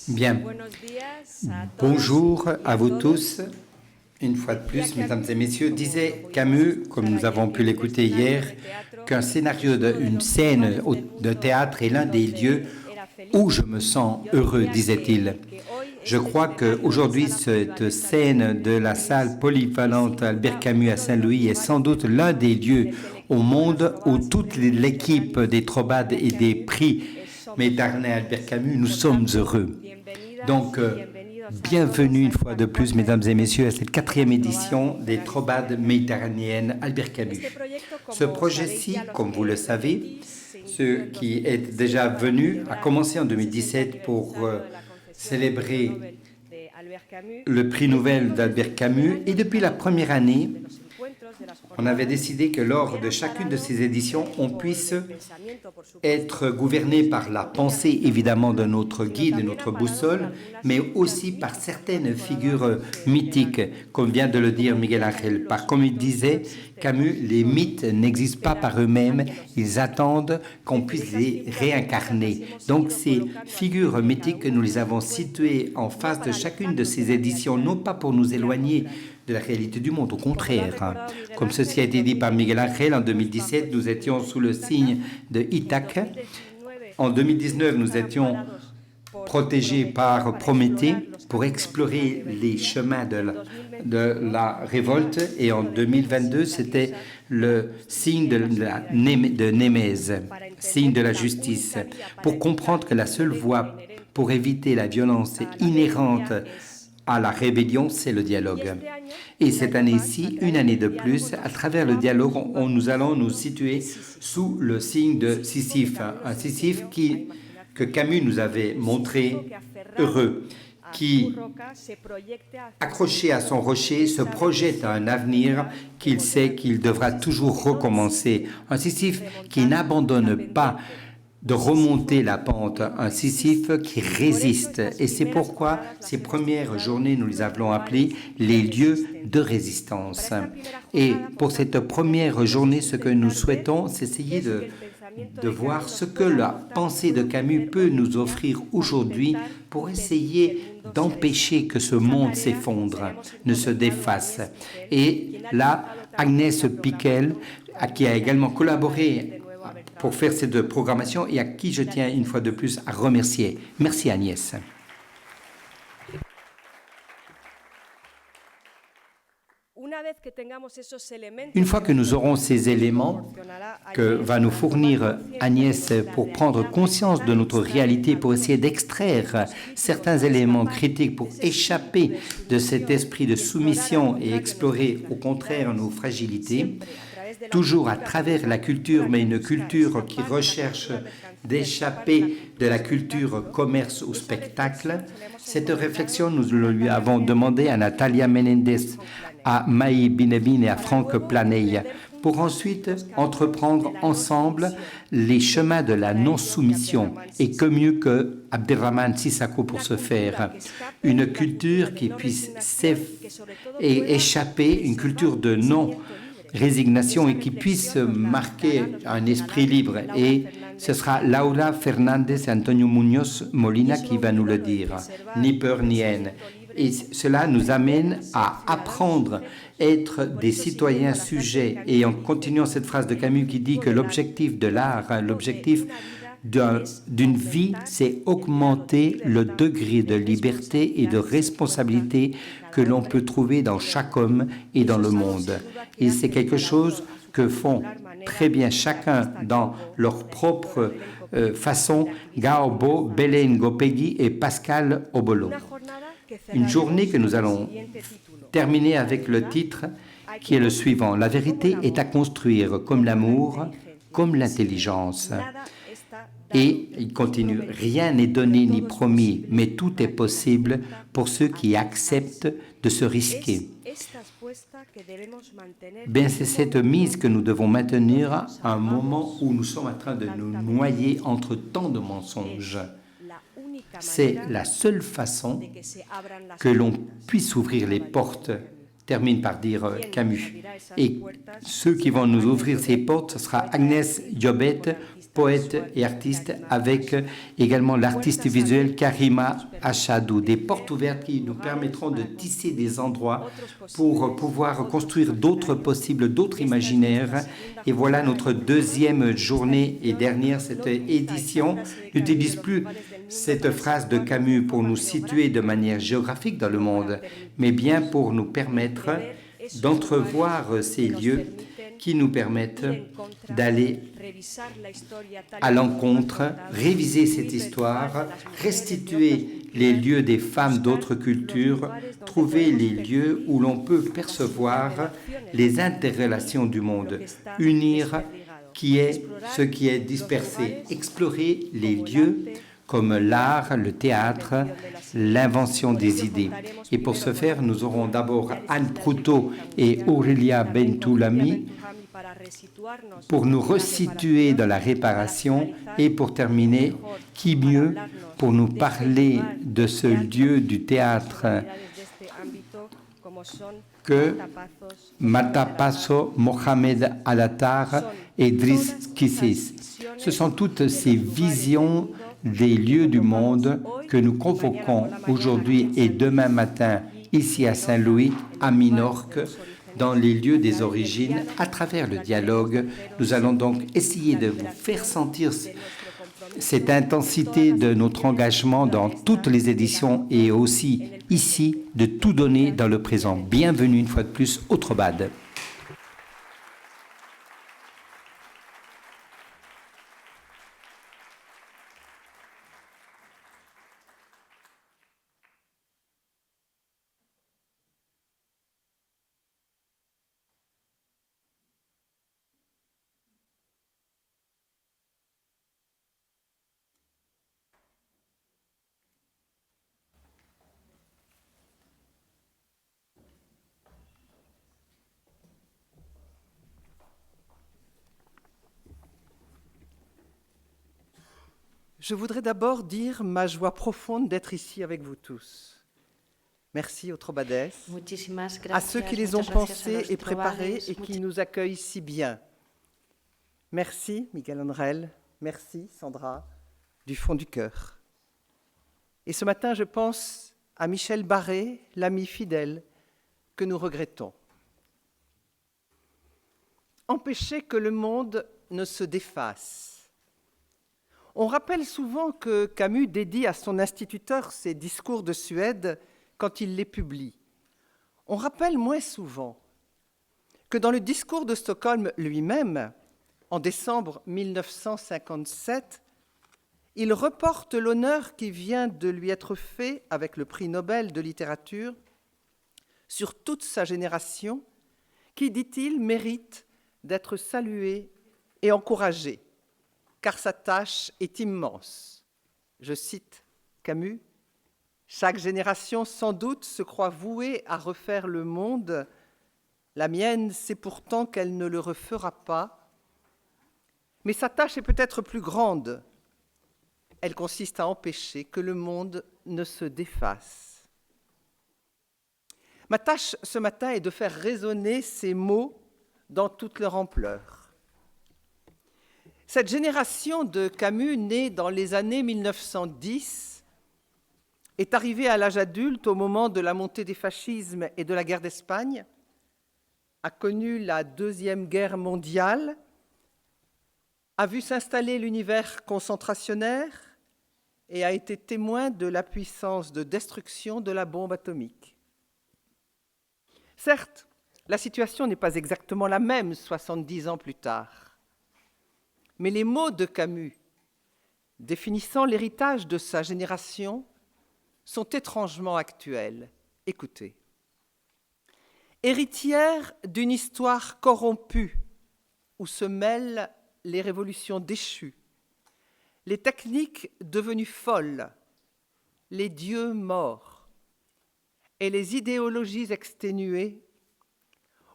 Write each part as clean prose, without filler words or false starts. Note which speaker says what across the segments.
Speaker 1: Bien, bonjour à vous tous. Une fois de plus, mesdames et messieurs, disait Camus, comme nous avons pu l'écouter hier, qu'un scénario d'une scène de théâtre est l'un des lieux où je me sens heureux, disait-il. Je crois qu'aujourd'hui, cette scène de la salle polyvalente Albert Camus à Saint-Louis est sans doute l'un des lieux au monde où toute l'équipe des Trobades et des prix Méditerranée Albert Camus, nous sommes heureux. Donc, bienvenue une fois de plus, mesdames et messieurs, à cette 4e édition des Trobades méditerranéennes Albert Camus. Ce projet-ci, comme vous le savez, ce qui est déjà venu, a commencé en 2017 pour célébrer le prix Nobel d'Albert Camus. Et depuis la première année, on avait décidé que lors de chacune de ces éditions, on puisse être gouverné par la pensée, évidemment, de notre guide, de notre boussole, mais aussi par certaines figures mythiques, comme vient de le dire Miguel Ángel. Comme il disait, Camus, les mythes n'existent pas par eux-mêmes, ils attendent qu'on puisse les réincarner. Donc ces figures mythiques, nous les avons situées en face de chacune de ces éditions, non pas pour nous éloigner de la réalité du monde, au contraire. Comme ceci a été dit par Miguel Ángel, en 2017, nous étions sous le signe de Ithaque. En 2019, nous étions protégés par Prométhée pour explorer les chemins de la révolte. Et en 2022, c'était le signe de Némèse, signe de la justice, pour comprendre que la seule voie pour éviter la violence inhérente à la rébellion, c'est le dialogue. Et cette année-ci, une année de plus, à travers le dialogue, nous allons nous situer sous le signe de Sisyphe, un Sisyphe que Camus nous avait montré heureux, qui, accroché à son rocher, se projette à un avenir qu'il sait qu'il devra toujours recommencer. Un Sisyphe qui n'abandonne pas de remonter la pente, un Sisyphe qui résiste. Et c'est pourquoi ces premières journées, nous les avons appelées les lieux de résistance. Et pour cette première journée, ce que nous souhaitons, c'est essayer de voir ce que la pensée de Camus peut nous offrir aujourd'hui pour essayer d'empêcher que ce monde s'effondre, ne se défasse. Et là, Agnès Piquel, qui a également collaboré pour faire cette programmation et à qui je tiens une fois de plus à remercier. Merci Agnès. Une fois que nous aurons ces éléments que va nous fournir Agnès pour prendre conscience de notre réalité, pour essayer d'extraire certains éléments critiques pour échapper de cet esprit de soumission et explorer au contraire nos fragilités, toujours à travers la culture, mais une culture qui recherche d'échapper de la culture commerce ou spectacle. Cette réflexion, nous lui avons demandé à Natalia Menendez, à Maï Binebine et à Franck Planey, pour ensuite entreprendre ensemble les chemins de la non-soumission. Et que mieux que Abderrahmane Sissako pour ce faire. Une culture qui puisse échapper, une culture de non-résignation et qui puisse marquer un esprit libre. Et ce sera Laura Fernandez et Antonio Muñoz Molina qui va nous le dire. Ni peur ni haine. Et cela nous amène à apprendre, être des citoyens sujets. Et en continuant cette phrase de Camus qui dit que l'objectif de l'art, l'objectif d'une vie, c'est augmenter le degré de liberté et de responsabilité que l'on peut trouver dans chaque homme et dans le monde. Et c'est quelque chose que font très bien chacun dans leur propre façon, Gaobo, Belén Gopegui et Pascal Obolo. Une journée que nous allons terminer avec le titre qui est le suivant. La vérité est à construire comme l'amour, comme l'intelligence. Et il continue, rien n'est donné ni promis, mais tout est possible pour ceux qui acceptent de se risquer. Bien, c'est cette mise que nous devons maintenir à un moment où nous sommes en train de nous noyer entre tant de mensonges. C'est la seule façon que l'on puisse ouvrir les portes termine par dire Camus. Et ceux qui vont nous ouvrir ces portes, ce sera Agnès Jobet, poète et artiste, avec également l'artiste visuel Karima Achadou. Des portes ouvertes qui nous permettront de tisser des endroits pour pouvoir construire d'autres possibles, d'autres imaginaires. Et voilà notre deuxième journée et dernière, cette édition n'utilise plus cette phrase de Camus pour nous situer de manière géographique dans le monde, mais bien pour nous permettre d'entrevoir ces lieux qui nous permettent d'aller à l'encontre, réviser cette histoire, restituer les lieux des femmes d'autres cultures, trouver les lieux où l'on peut percevoir les interrelations du monde, unir ce qui est dispersé, explorer les lieux comme l'art, le théâtre, l'invention des idées. Et pour ce faire, nous aurons d'abord Anne Proutot et Aurélia Bentoulami pour nous resituer dans la réparation et pour terminer, qui mieux pour nous parler de ce lieu du théâtre que Matapasso, Mohamed Al-Attar et Driss Kissis. Ce sont toutes ces visions des lieux du monde que nous convoquons aujourd'hui et demain matin ici à Saint-Louis, à Minorque, dans les lieux des origines, à travers le dialogue. Nous allons donc essayer de vous faire sentir cette intensité de notre engagement dans toutes les éditions et aussi ici de tout donner dans le présent. Bienvenue une fois de plus au Trobad.
Speaker 2: Je voudrais d'abord dire ma joie profonde d'être ici avec vous tous. Merci aux Trobadès, à ceux qui les ont pensés et préparés et qui nous accueillent si bien. Merci Miguel Onrel, merci Sandra, du fond du cœur. Et ce matin, je pense à Michel Barré, l'ami fidèle que nous regrettons. Empêcher que le monde ne se défasse. On rappelle souvent que Camus dédie à son instituteur ses discours de Suède quand il les publie. On rappelle moins souvent que dans le discours de Stockholm lui-même, en décembre 1957, il reporte l'honneur qui vient de lui être fait avec le prix Nobel de littérature sur toute sa génération, qui, dit-il, mérite d'être saluée et encouragée, car sa tâche est immense. Je cite Camus, « Chaque génération, sans doute, se croit vouée à refaire le monde. La mienne sait pourtant qu'elle ne le refera pas. Mais sa tâche est peut-être plus grande. Elle consiste à empêcher que le monde ne se défasse. » Ma tâche ce matin est de faire résonner ces mots dans toute leur ampleur. Cette génération de Camus, née dans les années 1910, est arrivée à l'âge adulte au moment de la montée des fascismes et de la guerre d'Espagne, a connu la Deuxième Guerre mondiale, a vu s'installer l'univers concentrationnaire et a été témoin de la puissance de destruction de la bombe atomique. Certes, la situation n'est pas exactement la même 70 ans plus tard. Mais les mots de Camus, définissant l'héritage de sa génération, sont étrangement actuels. Écoutez. Héritière d'une histoire corrompue où se mêlent les révolutions déchues, les techniques devenues folles, les dieux morts et les idéologies exténuées,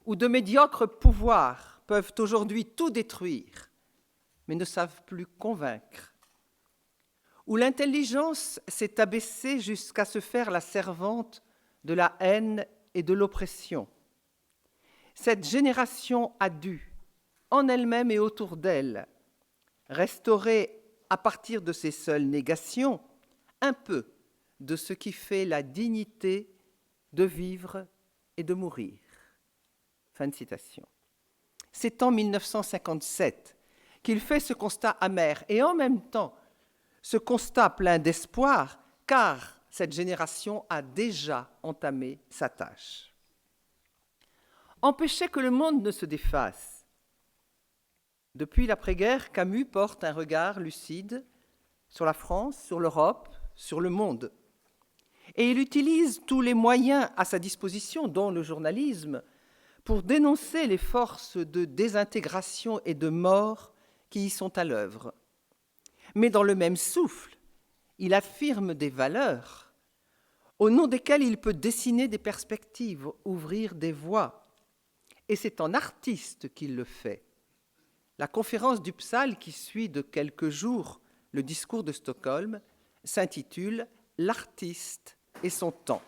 Speaker 2: où de médiocres pouvoirs peuvent aujourd'hui tout détruire, mais ne savent plus convaincre, où l'intelligence s'est abaissée jusqu'à se faire la servante de la haine et de l'oppression, Cette génération a dû, en elle-même et autour d'elle, restaurer à partir de ses seules négations un peu de ce qui fait la dignité de vivre et de mourir. » Fin de citation. C'est en 1957 qu'il fait ce constat amer et en même temps ce constat plein d'espoir, car cette génération a déjà entamé sa tâche. Empêcher que le monde ne se défasse. Depuis l'après-guerre, Camus porte un regard lucide sur la France, sur l'Europe, sur le monde. Et il utilise tous les moyens à sa disposition, dont le journalisme, pour dénoncer les forces de désintégration et de mort qui y sont à l'œuvre. Mais dans le même souffle, il affirme des valeurs au nom desquelles il peut dessiner des perspectives, ouvrir des voies. Et c'est en artiste qu'il le fait. La conférence d'Uppsala, qui suit de quelques jours le discours de Stockholm, s'intitule « L'artiste et son temps ».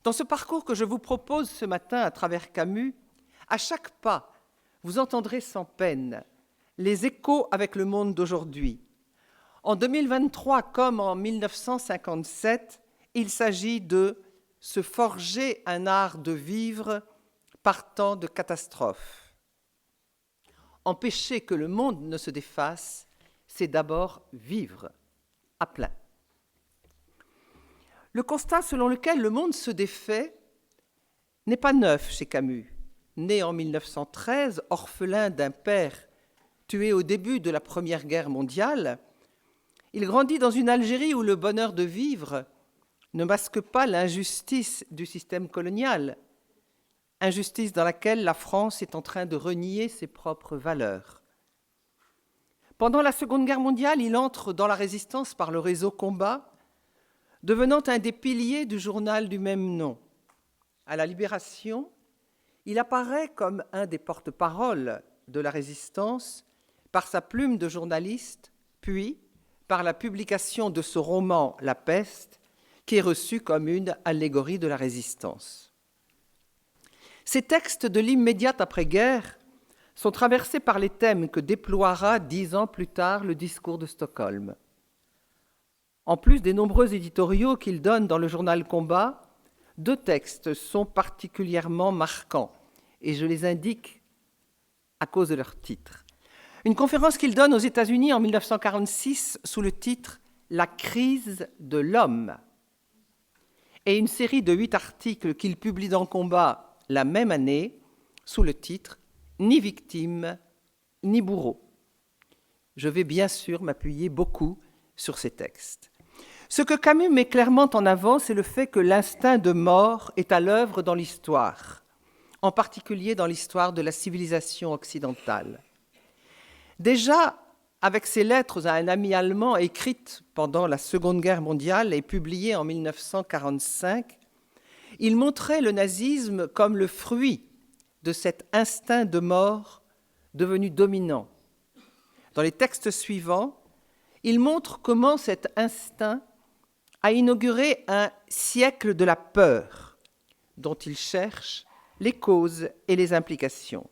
Speaker 2: Dans ce parcours que je vous propose ce matin à travers Camus, à chaque pas, vous entendrez sans peine les échos avec le monde d'aujourd'hui. En 2023, comme en 1957, il s'agit de se forger un art de vivre partant de catastrophes. Empêcher que le monde ne se défasse, c'est d'abord vivre à plein. Le constat selon lequel le monde se défait n'est pas neuf chez Camus. Né en 1913, orphelin d'un père tué au début de la Première Guerre mondiale, il grandit dans une Algérie où le bonheur de vivre ne masque pas l'injustice du système colonial, injustice dans laquelle la France est en train de renier ses propres valeurs. Pendant la Seconde Guerre mondiale, il entre dans la résistance par le réseau Combat, devenant un des piliers du journal du même nom. À la Libération, il apparaît comme un des porte-paroles de la résistance par sa plume de journaliste, puis par la publication de ce roman « La peste », qui est reçu comme une allégorie de la résistance. Ces textes de l'immédiate après-guerre sont traversés par les thèmes que déploiera 10 ans plus tard le discours de Stockholm. En plus des nombreux éditoriaux qu'il donne dans le journal Combat, 2 textes sont particulièrement marquants, et je les indique à cause de leur titre. Une conférence qu'il donne aux États-Unis en 1946 sous le titre « La crise de l'homme » et une série de 8 articles qu'il publie dans Combat la même année sous le titre « Ni victime, ni bourreau ». Je vais bien sûr m'appuyer beaucoup sur ces textes. Ce que Camus met clairement en avant, c'est le fait que l'instinct de mort est à l'œuvre dans l'histoire, en particulier dans l'histoire de la civilisation occidentale. Déjà, avec ses lettres à un ami allemand écrites pendant la Seconde Guerre mondiale et publiées en 1945, il montrait le nazisme comme le fruit de cet instinct de mort devenu dominant. Dans les textes suivants, il montre comment cet instinct a inauguré un siècle de la peur, dont il cherche les causes et les implications.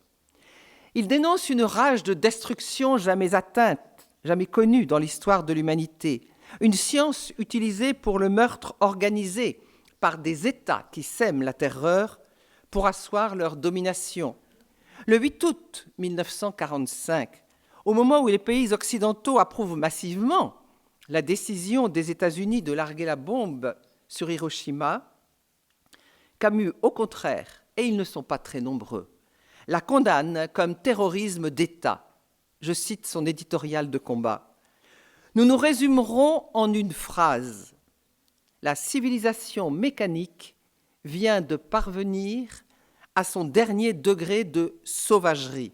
Speaker 2: Il dénonce une rage de destruction jamais atteinte, jamais connue dans l'histoire de l'humanité, une science utilisée pour le meurtre organisé par des États qui sèment la terreur pour asseoir leur domination. Le 8 août 1945, au moment où les pays occidentaux approuvent massivement la décision des États-Unis de larguer la bombe sur Hiroshima, Camus, au contraire, et ils ne sont pas très nombreux, la condamne comme terrorisme d'État. Je cite son éditorial de Combat. « Nous nous résumerons en une phrase. La civilisation mécanique vient de parvenir à son dernier degré de sauvagerie.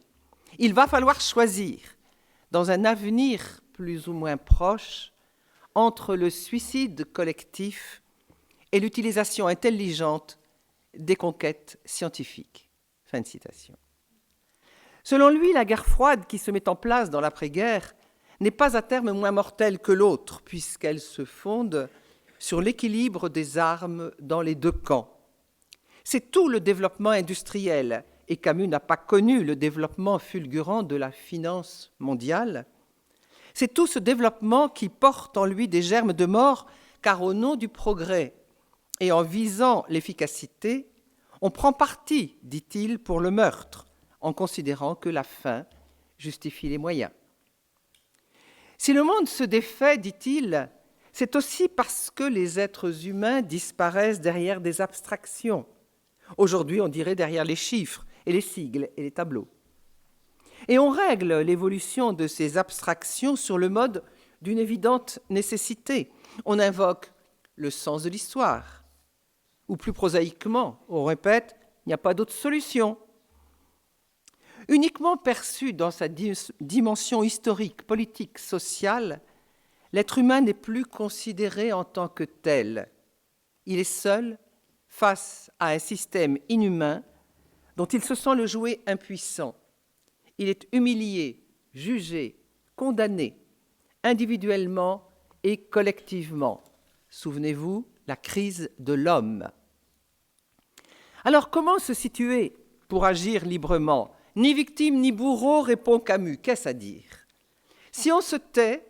Speaker 2: Il va falloir choisir, dans un avenir plus ou moins proche, entre le suicide collectif et l'utilisation intelligente des conquêtes scientifiques. » Fin de citation. Selon lui, la guerre froide qui se met en place dans l'après-guerre n'est pas à terme moins mortelle que l'autre, puisqu'elle se fonde sur l'équilibre des armes dans les 2 camps. C'est tout le développement industriel, et Camus n'a pas connu le développement fulgurant de la finance mondiale. C'est tout ce développement qui porte en lui des germes de mort, car au nom du progrès et en visant l'efficacité, on prend parti, dit-il, pour le meurtre, en considérant que la fin justifie les moyens. Si le monde se défait, dit-il, c'est aussi parce que les êtres humains disparaissent derrière des abstractions. Aujourd'hui, on dirait derrière les chiffres et les sigles et les tableaux. Et on règle l'évolution de ces abstractions sur le mode d'une évidente nécessité. On invoque le sens de l'histoire. Ou plus prosaïquement, on répète, il n'y a pas d'autre solution. Uniquement perçu dans sa dimension historique, politique, sociale, l'être humain n'est plus considéré en tant que tel. Il est seul face à un système inhumain dont il se sent le jouet impuissant. Il est humilié, jugé, condamné, individuellement et collectivement. Souvenez-vous, la crise de l'homme. Alors comment se situer pour agir librement ? Ni victime ni bourreau, répond Camus. Qu'est-ce à dire ? Si on se tait,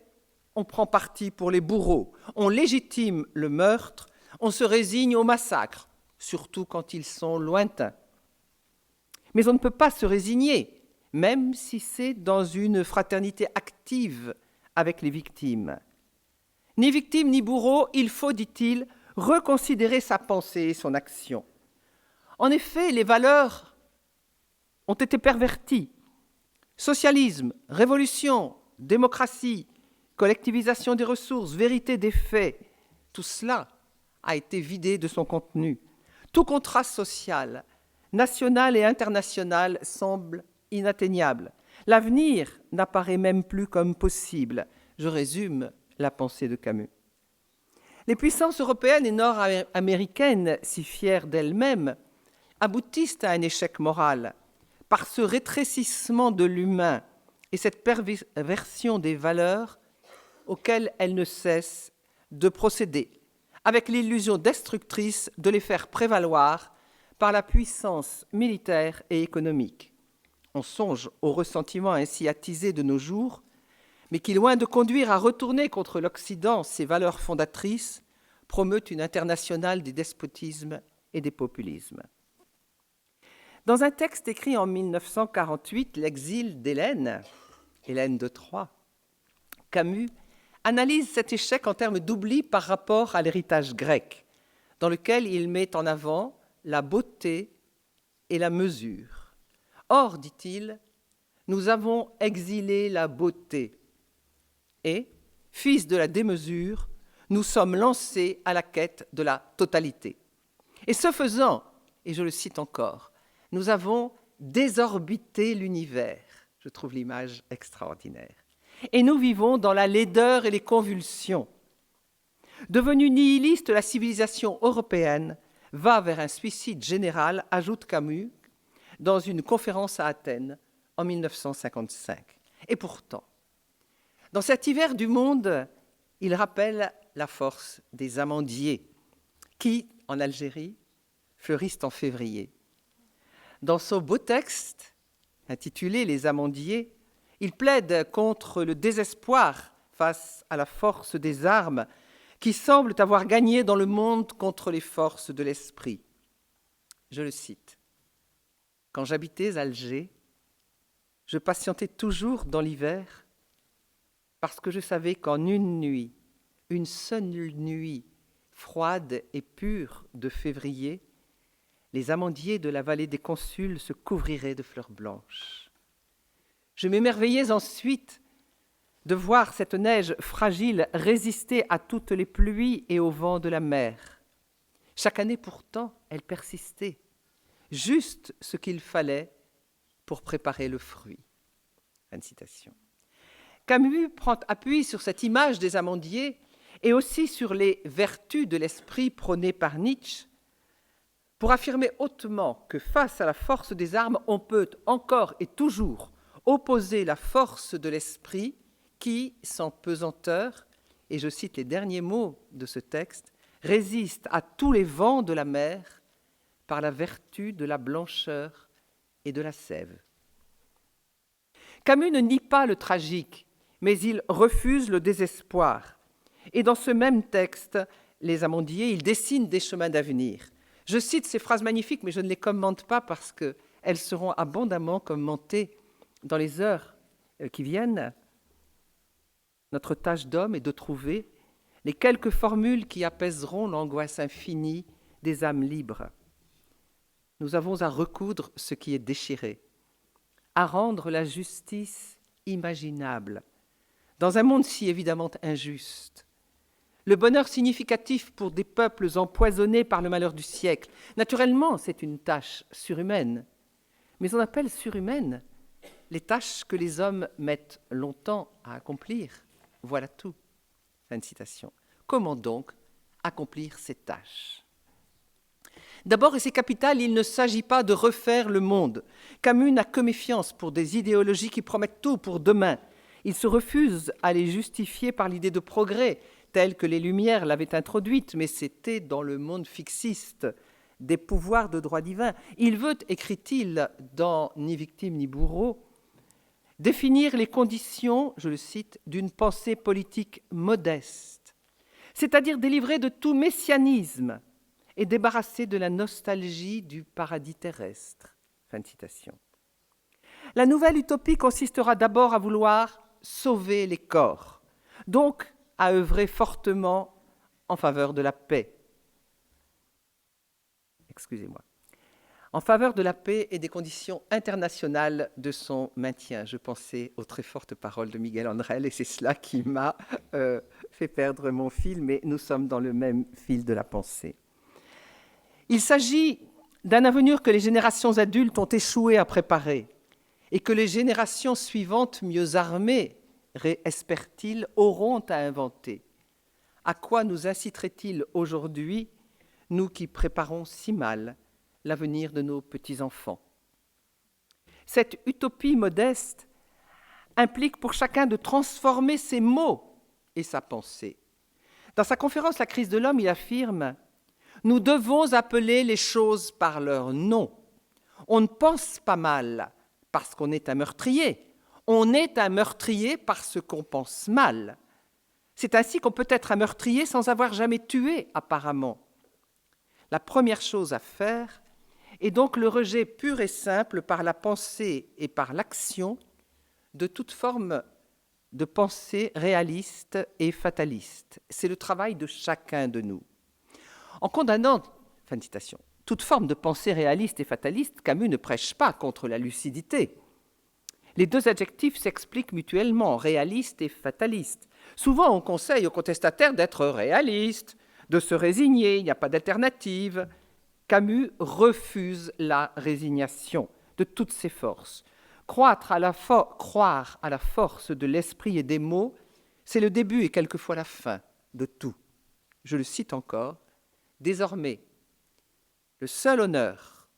Speaker 2: on prend parti pour les bourreaux, on légitime le meurtre, on se résigne au massacre, surtout quand ils sont lointains. Mais on ne peut pas se résigner, même si c'est dans une fraternité active avec les victimes. Ni victime ni bourreau, il faut, dit-il, reconsidérer sa pensée et son action. En effet, les valeurs ont été perverties. Socialisme, révolution, démocratie, collectivisation des ressources, vérité des faits, tout cela a été vidé de son contenu. Tout contrat social, national et international semble inatteignable. L'avenir n'apparaît même plus comme possible. Je résume la pensée de Camus. Les puissances européennes et nord-américaines, si fières d'elles-mêmes, aboutissent à un échec moral par ce rétrécissement de l'humain et cette perversion des valeurs auxquelles elles ne cessent de procéder, avec l'illusion destructrice de les faire prévaloir par la puissance militaire et économique. On songe au ressentiment ainsi attisé de nos jours, mais qui, loin de conduire à retourner contre l'Occident ses valeurs fondatrices, promeut une internationale des despotismes et des populismes. Dans un texte écrit en 1948, L'exil d'Hélène, Hélène de Troie, Camus analyse cet échec en termes d'oubli par rapport à l'héritage grec, dans lequel il met en avant la beauté et la mesure. Or, dit-il, nous avons exilé la beauté et, fils de la démesure, nous sommes lancés à la quête de la totalité. Et ce faisant, et je le cite encore, nous avons désorbité l'univers. Je trouve l'image extraordinaire. Et nous vivons dans la laideur et les convulsions. Devenue nihiliste, la civilisation européenne va vers un suicide général, ajoute Camus, dans une conférence à Athènes en 1955. Et pourtant, dans cet hiver du monde, il rappelle la force des amandiers qui, en Algérie, fleurissent en février. Dans son beau texte, intitulé « Les amandiers », il plaide contre le désespoir face à la force des armes qui semblent avoir gagné dans le monde contre les forces de l'esprit. Je le cite. « Quand j'habitais Alger, je patientais toujours dans l'hiver parce que je savais qu'en une nuit, une seule nuit froide et pure de février, les amandiers de la vallée des Consuls se couvriraient de fleurs blanches. Je m'émerveillais ensuite de voir cette neige fragile résister à toutes les pluies et aux vents de la mer. Chaque année pourtant, elle persistait, juste ce qu'il fallait pour préparer le fruit. » Fin de citation. Camus prend appui sur cette image des amandiers et aussi sur les vertus de l'esprit prônées par Nietzsche pour affirmer hautement que face à la force des armes, on peut encore et toujours opposer la force de l'esprit qui, sans pesanteur, et je cite les derniers mots de ce texte, résiste à tous les vents de la mer, par la vertu de la blancheur et de la sève. Camus ne nie pas le tragique, mais il refuse le désespoir. Et dans ce même texte, Les Amandiers, il dessine des chemins d'avenir. Je cite ces phrases magnifiques, mais je ne les commente pas parce qu'elles seront abondamment commentées dans les heures qui viennent. Notre tâche d'homme est de trouver les quelques formules qui apaiseront l'angoisse infinie des âmes libres. Nous avons à recoudre ce qui est déchiré, à rendre la justice imaginable, dans un monde si évidemment injuste. Le bonheur significatif pour des peuples empoisonnés par le malheur du siècle. Naturellement, c'est une tâche surhumaine, mais on appelle surhumaines les tâches que les hommes mettent longtemps à accomplir. Voilà tout. Fin de citation. Comment donc accomplir ces tâches ? D'abord, et c'est capital, il ne s'agit pas de refaire le monde. Camus n'a que méfiance pour des idéologies qui promettent tout pour demain. Il se refuse à les justifier par l'idée de progrès, telle que les Lumières l'avaient introduite, mais c'était dans le monde fixiste des pouvoirs de droit divin. Il veut, écrit-il dans Ni victime ni bourreau, définir les conditions, je le cite, d'une pensée politique modeste, c'est-à-dire délivrée de tout messianisme et débarrassée de la nostalgie du paradis terrestre. Fin de citation. La nouvelle utopie consistera d'abord à vouloir sauver les corps, donc à œuvrer fortement en faveur de la paix. Excusez-moi. En faveur de la paix et des conditions internationales de son maintien. Je pensais aux très fortes paroles de Miguel Ángel et c'est cela qui m'a fait perdre mon fil, mais nous sommes dans le même fil de la pensée. Il s'agit d'un avenir que les générations adultes ont échoué à préparer et que les générations suivantes, mieux armées, espère-t-il, auront à inventer. À quoi nous inciterait-il aujourd'hui, nous qui préparons si mal l'avenir de nos petits-enfants ? Cette utopie modeste implique pour chacun de transformer ses mots et sa pensée. Dans sa conférence « La crise de l'homme », il affirme « Nous devons appeler les choses par leur nom. On ne pense pas mal parce qu'on est un meurtrier. On est un meurtrier parce qu'on pense mal. C'est ainsi qu'on peut être un meurtrier sans avoir jamais tué, apparemment. La première chose à faire est donc le rejet pur et simple par la pensée et par l'action de toute forme de pensée réaliste et fataliste. C'est le travail de chacun de nous. En condamnant, fin de citation, toute forme de pensée réaliste et fataliste, Camus ne prêche pas contre la lucidité. Les deux adjectifs s'expliquent mutuellement, réaliste et fataliste. Souvent, on conseille aux contestataires d'être réaliste, de se résigner, il n'y a pas d'alternative. Camus refuse la résignation de toutes ses forces. Croire à la force de l'esprit et des mots, c'est le début et quelquefois la fin de tout. Je le cite encore. Désormais, le seul honneur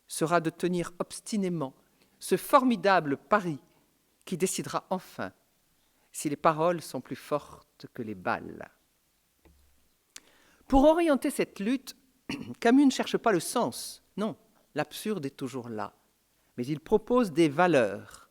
Speaker 2: sera de tenir obstinément ce formidable pari qui décidera enfin si les paroles sont plus fortes que les balles. Pour orienter cette lutte, Camus ne cherche pas le sens. Non, l'absurde est toujours là. Mais il propose des valeurs.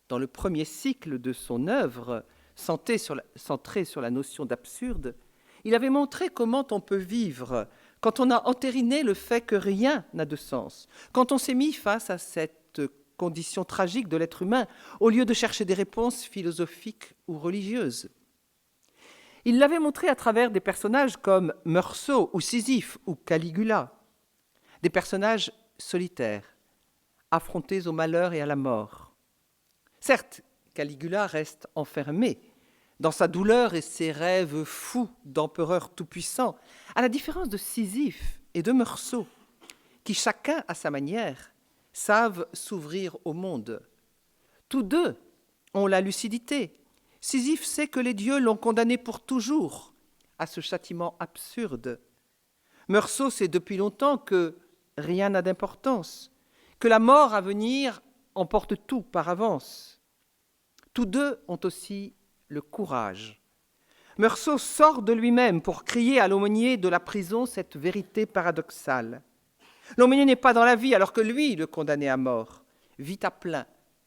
Speaker 2: Dans le premier cycle de son œuvre, centré sur la notion d'absurde, il avait montré comment on peut vivre quand on a entériné le fait que rien n'a de sens, quand on s'est mis face à cette condition tragique de l'être humain, au lieu de chercher des réponses philosophiques ou religieuses. Il l'avait montré à travers des personnages comme Meursault ou Sisyphe ou Caligula, des personnages solitaires, affrontés au malheur et à la mort. Certes, Caligula reste enfermé dans sa douleur et ses rêves fous d'empereur tout-puissant, à la différence de Sisyphe et de Meursault, qui chacun à sa manière savent s'ouvrir au monde. Tous deux ont la lucidité. Sisyphe sait que les dieux l'ont condamné pour toujours à ce châtiment absurde. Meursault sait depuis longtemps que rien n'a d'importance, que la mort à venir emporte tout par avance. Tous deux ont aussi le courage. Meursault sort de lui-même pour crier à l'aumônier de la prison cette vérité paradoxale. L'emmener n'est pas dans la vie, alors que lui, le condamné à mort, vit à plein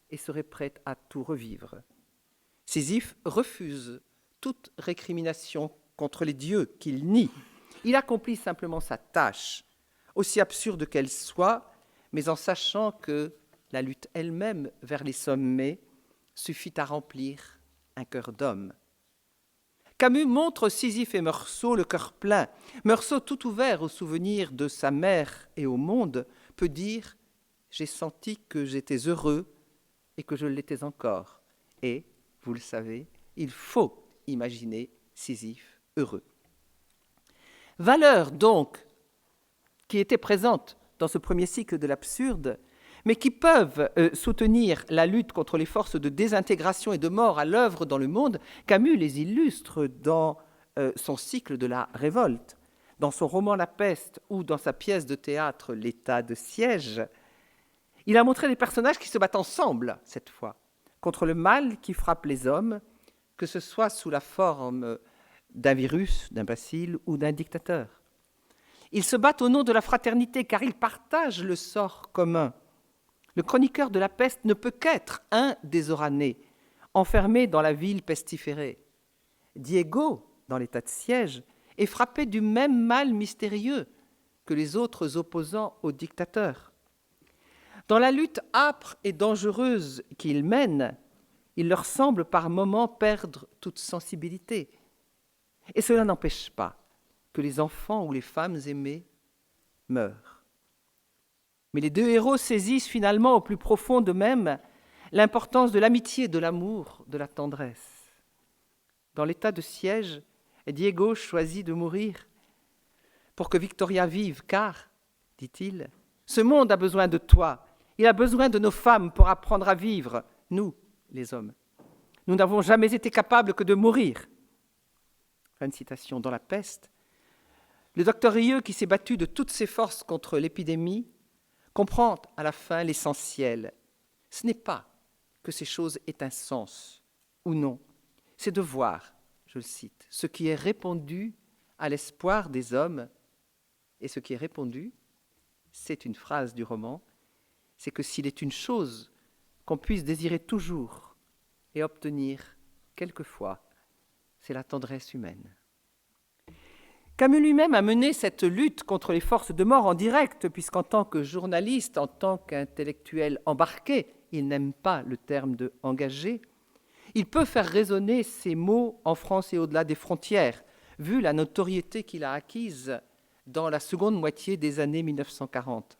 Speaker 2: et serait prêt à tout revivre. Sisyphe refuse toute récrimination contre les dieux qu'il nie. Il accomplit simplement sa tâche, aussi absurde qu'elle soit, mais en sachant que la lutte elle-même vers les sommets suffit à remplir un cœur d'homme. Camus montre Sisyphe et Meursault le cœur plein. Meursault, tout ouvert au souvenir de sa mère et au monde, peut dire « J'ai senti que j'étais heureux et que je l'étais encore. » Et, vous le savez, il faut imaginer Sisyphe heureux. Valeurs, donc, qui étaient présentes dans ce premier cycle de l'absurde, mais qui peuvent soutenir la lutte contre les forces de désintégration et de mort à l'œuvre dans le monde, Camus les illustre dans son cycle de la révolte, dans son roman La Peste ou dans sa pièce de théâtre L'état de siège. Il a montré des personnages qui se battent ensemble, cette fois, contre le mal qui frappe les hommes, que ce soit sous la forme d'un virus, d'un bacille ou d'un dictateur. Ils se battent au nom de la fraternité, car ils partagent le sort commun. Le chroniqueur de La Peste ne peut qu'être un des Oranais, enfermé dans la ville pestiférée. Diego, dans l'état de siège, est frappé du même mal mystérieux que les autres opposants au dictateur. Dans la lutte âpre et dangereuse qu'ils mènent, il leur semble par moments perdre toute sensibilité. Et cela n'empêche pas que les enfants ou les femmes aimées meurent. Mais les deux héros saisissent finalement au plus profond d'eux-mêmes l'importance de l'amitié, de l'amour, de la tendresse. Dans l'état de siège, Diego choisit de mourir pour que Victoria vive, car, dit-il, ce monde a besoin de toi, il a besoin de nos femmes pour apprendre à vivre, nous, les hommes. Nous n'avons jamais été capables que de mourir. Fin de citation. Dans La Peste, le docteur Rieux, qui s'est battu de toutes ses forces contre l'épidémie, comprend à la fin l'essentiel. Ce n'est pas que ces choses aient un sens ou non, c'est de voir, je le cite, ce qui est répondu à l'espoir des hommes. Et ce qui est répondu, c'est une phrase du roman, c'est que s'il est une chose qu'on puisse désirer toujours et obtenir quelquefois, c'est la tendresse humaine. Camus lui-même a mené cette lutte contre les forces de mort en direct, puisqu'en tant que journaliste, en tant qu'intellectuel embarqué, il n'aime pas le terme de « engagé », il peut faire résonner ces mots en France et au-delà des frontières, vu la notoriété qu'il a acquise dans la seconde moitié des années 1940.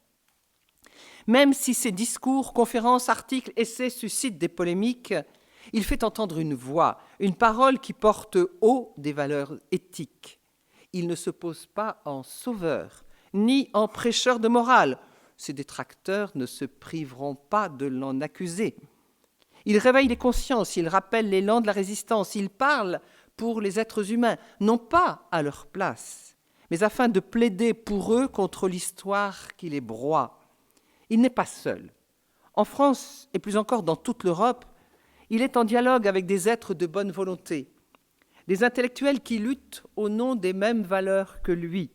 Speaker 2: Même si ses discours, conférences, articles, essais suscitent des polémiques, il fait entendre une voix, une parole qui porte haut des valeurs éthiques. Il ne se pose pas en sauveur, ni en prêcheur de morale. Ses détracteurs ne se priveront pas de l'en accuser. Il réveille les consciences, il rappelle l'élan de la résistance, il parle pour les êtres humains, non pas à leur place, mais afin de plaider pour eux contre l'histoire qui les broie. Il n'est pas seul. En France, et plus encore dans toute l'Europe, il est en dialogue avec des êtres de bonne volonté, des intellectuels qui luttent au nom des mêmes valeurs que lui,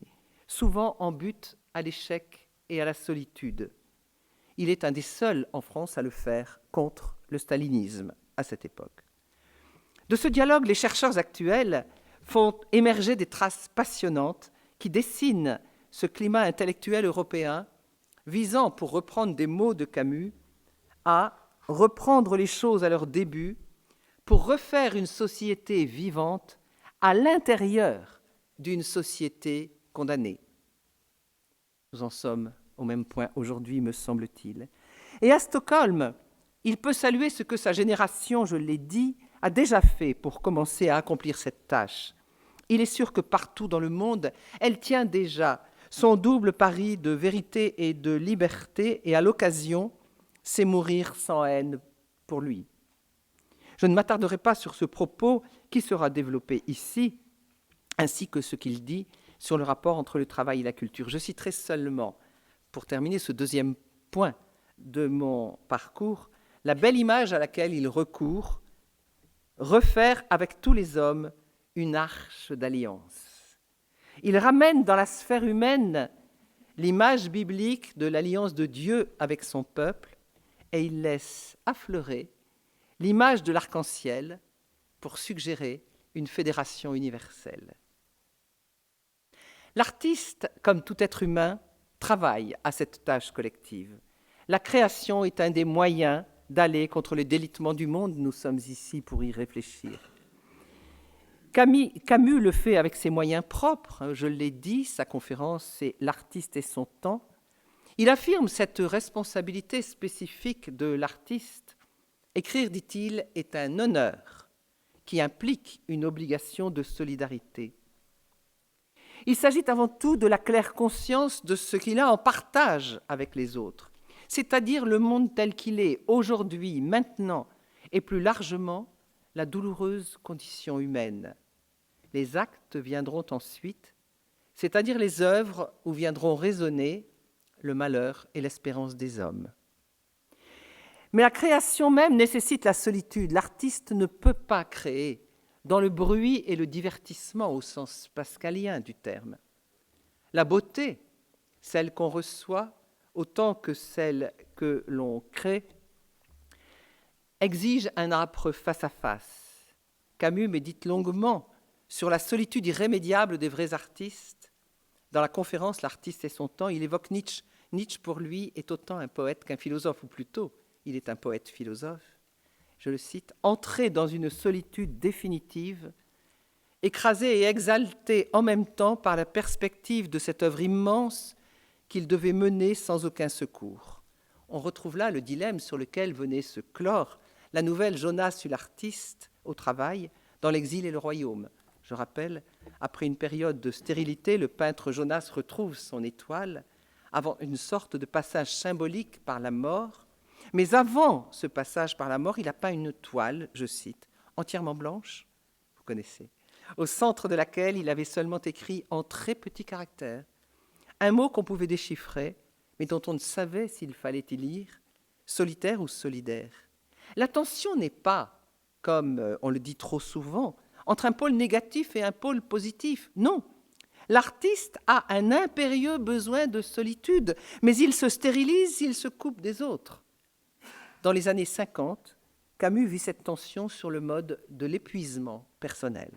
Speaker 2: souvent en butte à l'échec et à la solitude. Il est un des seuls en France à le faire contre le stalinisme à cette époque. De ce dialogue, les chercheurs actuels font émerger des traces passionnantes qui dessinent ce climat intellectuel européen visant, pour reprendre des mots de Camus, à reprendre les choses à leur début pour refaire une société vivante à l'intérieur d'une société condamnée. Nous en sommes au même point aujourd'hui, me semble-t-il. Et à Stockholm, il peut saluer ce que sa génération, je l'ai dit, a déjà fait pour commencer à accomplir cette tâche. Il est sûr que partout dans le monde, elle tient déjà son double pari de vérité et de liberté, et à l'occasion, c'est mourir sans haine pour lui. Je ne m'attarderai pas sur ce propos qui sera développé ici, ainsi que ce qu'il dit sur le rapport entre le travail et la culture. Je citerai seulement, pour terminer ce deuxième point de mon parcours, la belle image à laquelle il recourt, refaire avec tous les hommes une arche d'alliance. Il ramène dans la sphère humaine l'image biblique de l'alliance de Dieu avec son peuple, et il laisse affleurer l'image de l'arc-en-ciel pour suggérer une fédération universelle. L'artiste, comme tout être humain, travaille à cette tâche collective. La création est un des moyens d'aller contre le délitement du monde. Nous sommes ici pour y réfléchir. Camus le fait avec ses moyens propres. Je l'ai dit, sa conférence, c'est « L'artiste et son temps ». Il affirme cette responsabilité spécifique de l'artiste. Écrire, dit-il, est un honneur qui implique une obligation de solidarité. Il s'agit avant tout de la claire conscience de ce qu'il a en partage avec les autres, c'est-à-dire le monde tel qu'il est aujourd'hui, maintenant, et plus largement, la douloureuse condition humaine. Les actes viendront ensuite, c'est-à-dire les œuvres où viendront résonner le malheur et l'espérance des hommes. Mais la création même nécessite la solitude. L'artiste ne peut pas créer dans le bruit et le divertissement au sens pascalien du terme. La beauté, celle qu'on reçoit autant que celle que l'on crée, exige un âpre face-à-face. Camus médite longuement sur la solitude irrémédiable des vrais artistes. Dans la conférence « L'artiste et son temps », il évoque Nietzsche. Nietzsche, pour lui, est autant un poète qu'un philosophe, ou plutôt, il est un poète-philosophe. Je le cite, « Entrer dans une solitude définitive, écrasé et exalté en même temps par la perspective de cette œuvre immense qu'il devait mener sans aucun secours. » On retrouve là le dilemme sur lequel venait se clore la nouvelle Jonas sur l'artiste au travail dans l'exil et le royaume. Je rappelle, après une période de stérilité, le peintre Jonas retrouve son étoile avant une sorte de passage symbolique par la mort. Mais avant ce passage par la mort, il a peint une toile, je cite, entièrement blanche, vous connaissez, au centre de laquelle il avait seulement écrit en très petits caractères un mot qu'on pouvait déchiffrer, mais dont on ne savait s'il fallait y lire, solitaire ou solidaire. La tension n'est pas, comme on le dit trop souvent, entre un pôle négatif et un pôle positif. Non, l'artiste a un impérieux besoin de solitude, mais il se stérilise, il se coupe des autres. Dans les années 50, Camus vit cette tension sur le mode de l'épuisement personnel.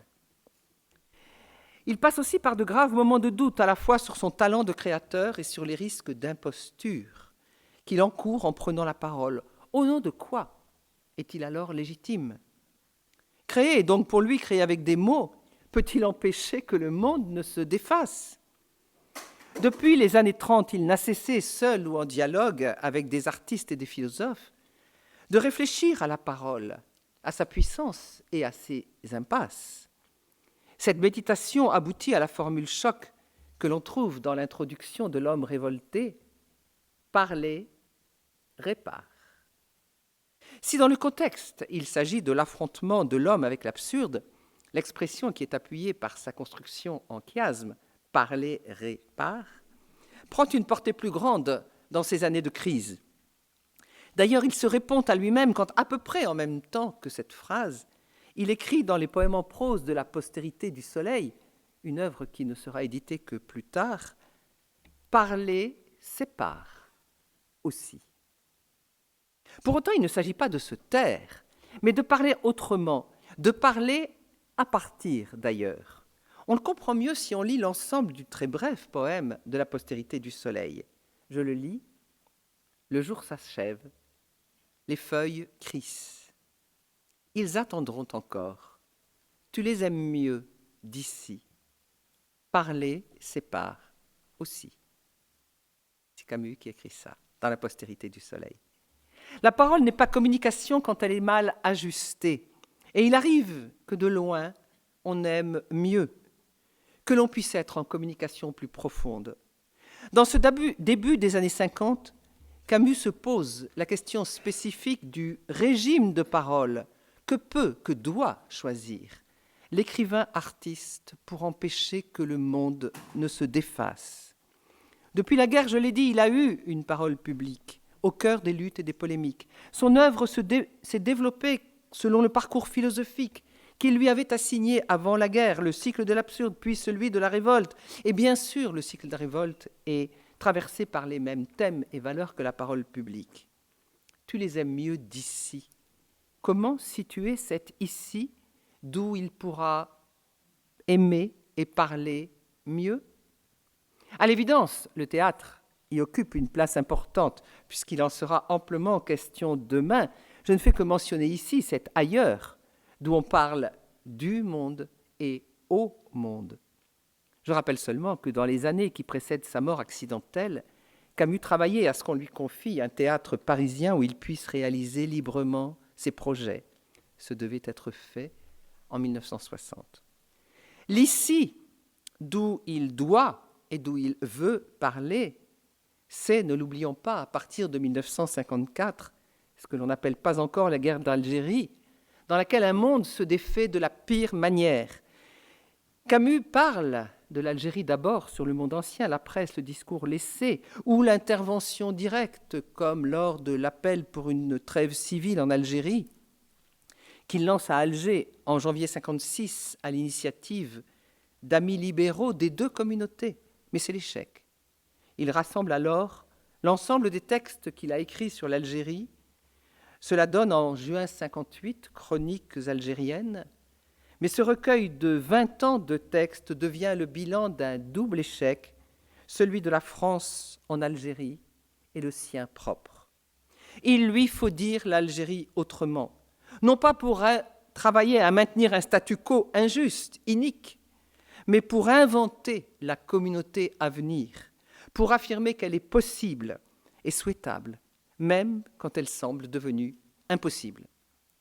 Speaker 2: Il passe aussi par de graves moments de doute, à la fois sur son talent de créateur et sur les risques d'imposture qu'il encourt en prenant la parole. Au nom de quoi est-il alors légitime ? Créer, et donc pour lui créer avec des mots, peut-il empêcher que le monde ne se défasse ? Depuis les années 30, il n'a cessé, seul ou en dialogue avec des artistes et des philosophes, de réfléchir à la parole, à sa puissance et à ses impasses. Cette méditation aboutit à la formule choc que l'on trouve dans l'introduction de L'homme révolté, « Parler répare ». Si dans le contexte, il s'agit de l'affrontement de l'homme avec l'absurde, l'expression qui est appuyée par sa construction en chiasme, « parler répare », prend une portée plus grande dans ces années de crise. D'ailleurs, il se répond à lui-même quand, à peu près en même temps que cette phrase, il écrit dans les poèmes en prose de la postérité du Soleil, une œuvre qui ne sera éditée que plus tard, « Parler sépare aussi ». Pour autant, il ne s'agit pas de se taire, mais de parler autrement, de parler à partir d'ailleurs. On le comprend mieux si on lit l'ensemble du très bref poème de la postérité du Soleil. Je le lis. « Le jour s'achève, les feuilles crissent. Ils attendront encore. Tu les aimes mieux d'ici. Parler sépare aussi. » C'est Camus qui écrit ça, dans la postérité du Soleil. La parole n'est pas communication quand elle est mal ajustée. Et il arrive que de loin, on aime mieux, que l'on puisse être en communication plus profonde. Dans ce début des années 50, Camus se pose la question spécifique du régime de parole que peut, que doit choisir l'écrivain artiste pour empêcher que le monde ne se défasse. Depuis la guerre, je l'ai dit, il a eu une parole publique au cœur des luttes et des polémiques. Son œuvre s'est développée selon le parcours philosophique qu'il lui avait assigné avant la guerre le cycle de l'absurde, puis celui de la révolte. Et bien sûr, le cycle de la révolte est traversé par les mêmes thèmes et valeurs que la parole publique. Tu les aimes mieux d'ici. Comment situer cet ici d'où il pourra aimer et parler mieux? À l'évidence, le théâtre y occupe une place importante, puisqu'il en sera amplement question demain. Je ne fais que mentionner ici cet ailleurs, d'où on parle du monde et au monde. Je rappelle seulement que dans les années qui précèdent sa mort accidentelle, Camus travaillait à ce qu'on lui confie un théâtre parisien où il puisse réaliser librement ses projets. Ce devait être fait en 1960. L'ici, d'où il doit et d'où il veut parler, c'est, ne l'oublions pas, à partir de 1954, ce que l'on n'appelle pas encore la guerre d'Algérie, dans laquelle un monde se défait de la pire manière. Camus parle de l'Algérie d'abord sur le monde ancien, la presse, le discours laissé, ou l'intervention directe, comme lors de l'appel pour une trêve civile en Algérie, qu'il lance à Alger en janvier 1956 à l'initiative d'amis libéraux des deux communautés. Mais c'est l'échec. Il rassemble alors l'ensemble des textes qu'il a écrits sur l'Algérie. Cela donne en juin 1958 Chroniques algériennes. Mais ce recueil de 20 ans de textes devient le bilan d'un double échec, celui de la France en Algérie et le sien propre. Il lui faut dire l'Algérie autrement, non pas pour travailler à maintenir un statu quo injuste, inique, mais pour inventer la communauté à venir, pour affirmer qu'elle est possible et souhaitable, même quand elle semble devenue impossible.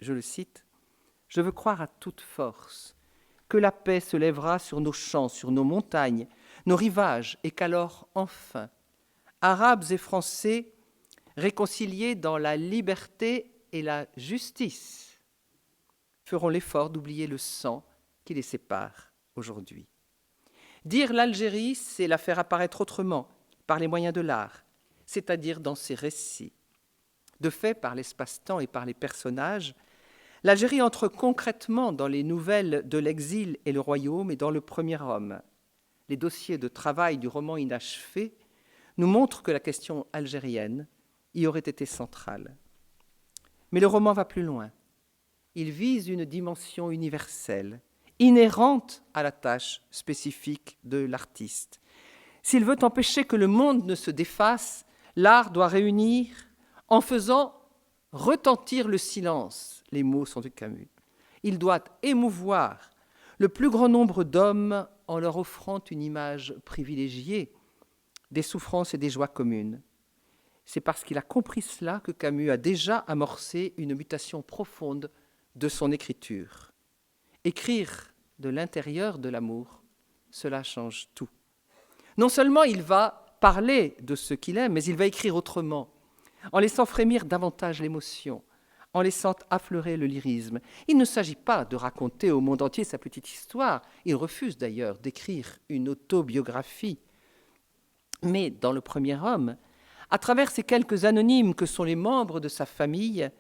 Speaker 2: Je le cite, « Je veux croire à toute force que la paix se lèvera sur nos champs, sur nos montagnes, nos rivages, et qu'alors, enfin, Arabes et Français, réconciliés dans la liberté et la justice, feront l'effort d'oublier le sang qui les sépare aujourd'hui. » Dire l'Algérie, c'est la faire apparaître autrement, par les moyens de l'art, c'est-à-dire dans ses récits. De fait, par l'espace-temps et par les personnages, l'Algérie entre concrètement dans les nouvelles de l'exil et le royaume et dans le premier homme. Les dossiers de travail du roman inachevé nous montrent que la question algérienne y aurait été centrale. Mais le roman va plus loin. Il vise une dimension universelle, inhérente à la tâche spécifique de l'artiste. S'il veut empêcher que le monde ne se défasse, l'art doit réunir en faisant retentir le silence. Les mots sont de Camus. Il doit émouvoir le plus grand nombre d'hommes en leur offrant une image privilégiée des souffrances et des joies communes. C'est parce qu'il a compris cela que Camus a déjà amorcé une mutation profonde de son écriture. Écrire de l'intérieur de l'amour, cela change tout. Non seulement il va parler de ce qu'il aime, mais il va écrire autrement, en laissant frémir davantage l'émotion, en laissant affleurer le lyrisme. Il ne s'agit pas de raconter au monde entier sa petite histoire. Il refuse d'ailleurs d'écrire une autobiographie. Mais dans Le Premier Homme, à travers ces quelques anonymes que sont les membres de sa famille,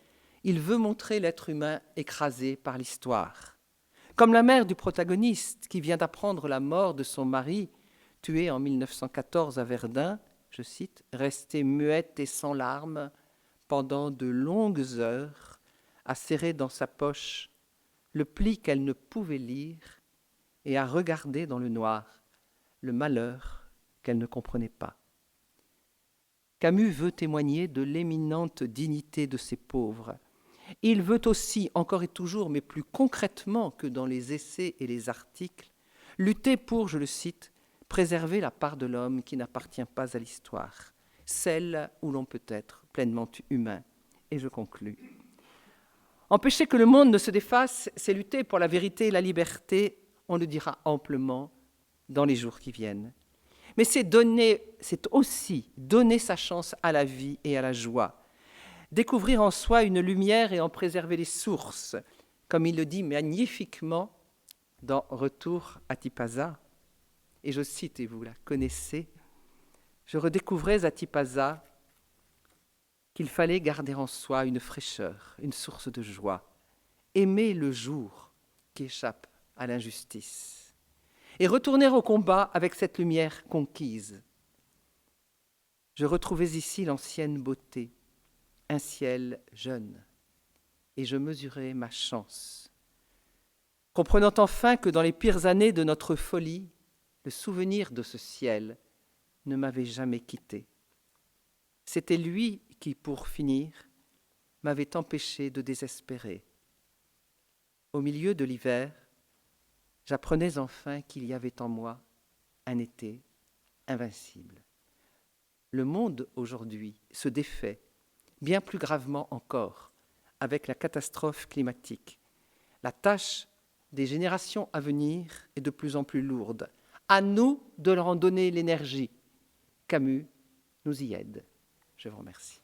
Speaker 2: il veut montrer l'être humain écrasé par l'histoire. Comme la mère du protagoniste qui vient d'apprendre la mort de son mari, tué en 1914 à Verdun, je cite, « restée muette et sans larmes pendant de longues heures, à serrer dans sa poche le pli qu'elle ne pouvait lire et à regarder dans le noir le malheur qu'elle ne comprenait pas. » Camus veut témoigner de l'éminente dignité de ces pauvres. Il veut aussi, encore et toujours, mais plus concrètement que dans les essais et les articles, lutter pour, je le cite, préserver la part de l'homme qui n'appartient pas à l'histoire, celle où l'on peut être pleinement humain. Et je conclus. Empêcher que le monde ne se défasse, c'est lutter pour la vérité et la liberté, on le dira amplement dans les jours qui viennent. Mais c'est aussi donner sa chance à la vie et à la joie, découvrir en soi une lumière et en préserver les sources, comme il le dit magnifiquement dans Retour à Tipaza. Et je cite, et vous la connaissez, « Je redécouvrais à Tipaza qu'il fallait garder en soi une fraîcheur, une source de joie, aimer le jour qui échappe à l'injustice et retourner au combat avec cette lumière conquise. Je retrouvais ici l'ancienne beauté, un ciel jeune, et je mesurais ma chance, comprenant enfin que dans les pires années de notre folie, le souvenir de ce ciel ne m'avait jamais quitté. C'était lui qui, pour finir, m'avait empêché de désespérer. Au milieu de l'hiver, j'apprenais enfin qu'il y avait en moi un été invincible. Le monde aujourd'hui se défait, bien plus gravement encore, avec la catastrophe climatique. La tâche des générations à venir est de plus en plus lourde. À nous de leur en donner l'énergie. Camus nous y aide. Je vous remercie.